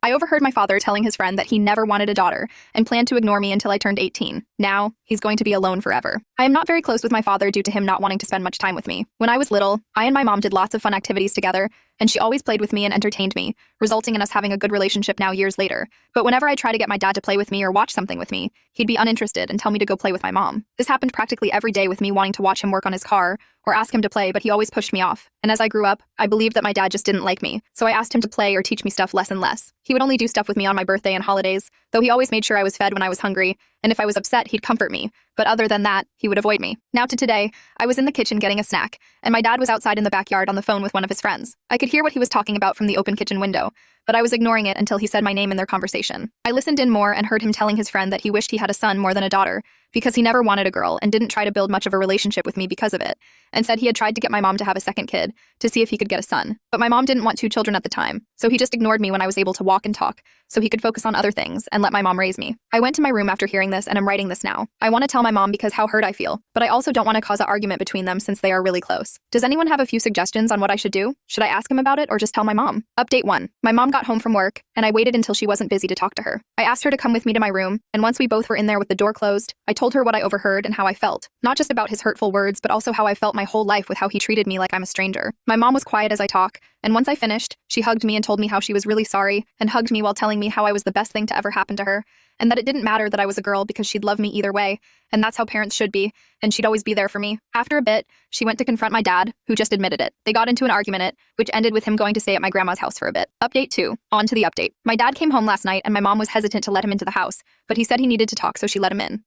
I overheard my father telling his friend that he never wanted a daughter and planned to ignore me until I turned 18. Now, he's going to be alone forever. I am not very close with my father due to him not wanting to spend much time with me. When I was little, I and my mom did lots of fun activities together, and she always played with me and entertained me, resulting in us having a good relationship now years later. But whenever I try to get my dad to play with me or watch something with me, he'd be uninterested and tell me to go play with my mom. This happened practically every day with me wanting to watch him work on his car or ask him to play, but he always pushed me off. And as I grew up, I believed that my dad just didn't like me, so I asked him to play or teach me stuff less and less. He would only do stuff with me on my birthday and holidays, though he always made sure I was fed when I was hungry, and if I was upset, he'd comfort me. But other than that, he would avoid me. Now to today, I was in the kitchen getting a snack, and my dad was outside in the backyard on the phone with one of his friends. I could hear what he was talking about from the open kitchen window, but I was ignoring it until he said my name in their conversation. I listened in more and heard him telling his friend that he wished he had a son more than a daughter, because he never wanted a girl and didn't try to build much of a relationship with me because of it, and said he had tried to get my mom to have a second kid to see if he could get a son. But my mom didn't want 2 children at the time, so he just ignored me when I was able to walk and talk, so he could focus on other things and let my mom raise me. I went to my room after hearing this and I'm writing this now. I want to tell my mom because how hurt I feel, but I also don't want to cause an argument between them since they are really close. Does anyone have a few suggestions on what I should do? Should I ask him about it or just tell my mom? Update 1. My mom got home from work, and I waited until she wasn't busy to talk to her. I asked her to come with me to my room, and once we both were in there with the door closed, I told her what I overheard and how I felt. Not just about his hurtful words, but also how I felt my whole life with how he treated me like I'm a stranger. My mom was quiet as I talk, and once I finished, she hugged me and told me how she was really sorry, and hugged me while telling me how I was the best thing to ever happen to her, and that it didn't matter that I was a girl because she'd love me either way, and that's how parents should be, and she'd always be there for me. After a bit, she went to confront my dad, who just admitted it. They got into an argument, which ended with him going to stay at my grandma's house for a bit. Update 2. On to the update. My dad came home last night and my mom was hesitant to let him into the house, but he said he needed to talk, so she let him in.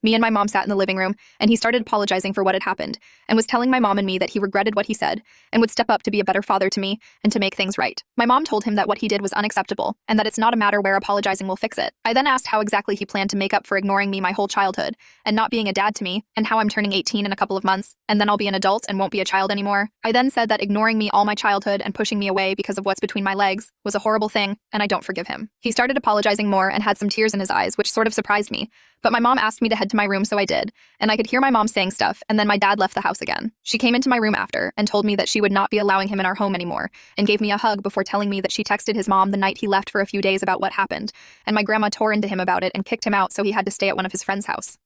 Me and my mom sat in the living room, and he started apologizing for what had happened, and was telling my mom and me that he regretted what he said, and would step up to be a better father to me, and to make things right. My mom told him that what he did was unacceptable, and that it's not a matter where apologizing will fix it. I then asked how exactly he planned to make up for ignoring me my whole childhood, and not being a dad to me, and how I'm turning 18 in a couple of months, and then I'll be an adult and won't be a child anymore. I then said that ignoring me all my childhood and pushing me away because of what's between my legs was a horrible thing, and I don't forgive him. He started apologizing more and had some tears in his eyes, which sort of surprised me, but my mom asked me to head to my room, so I did, and I could hear my mom saying stuff, and then my dad left the house again. She came into my room after and told me that she would not be allowing him in our home anymore, and gave me a hug before telling me that she texted his mom the night he left for a few days about what happened, and my grandma tore into him about it and kicked him out, so he had to stay at one of his friend's house.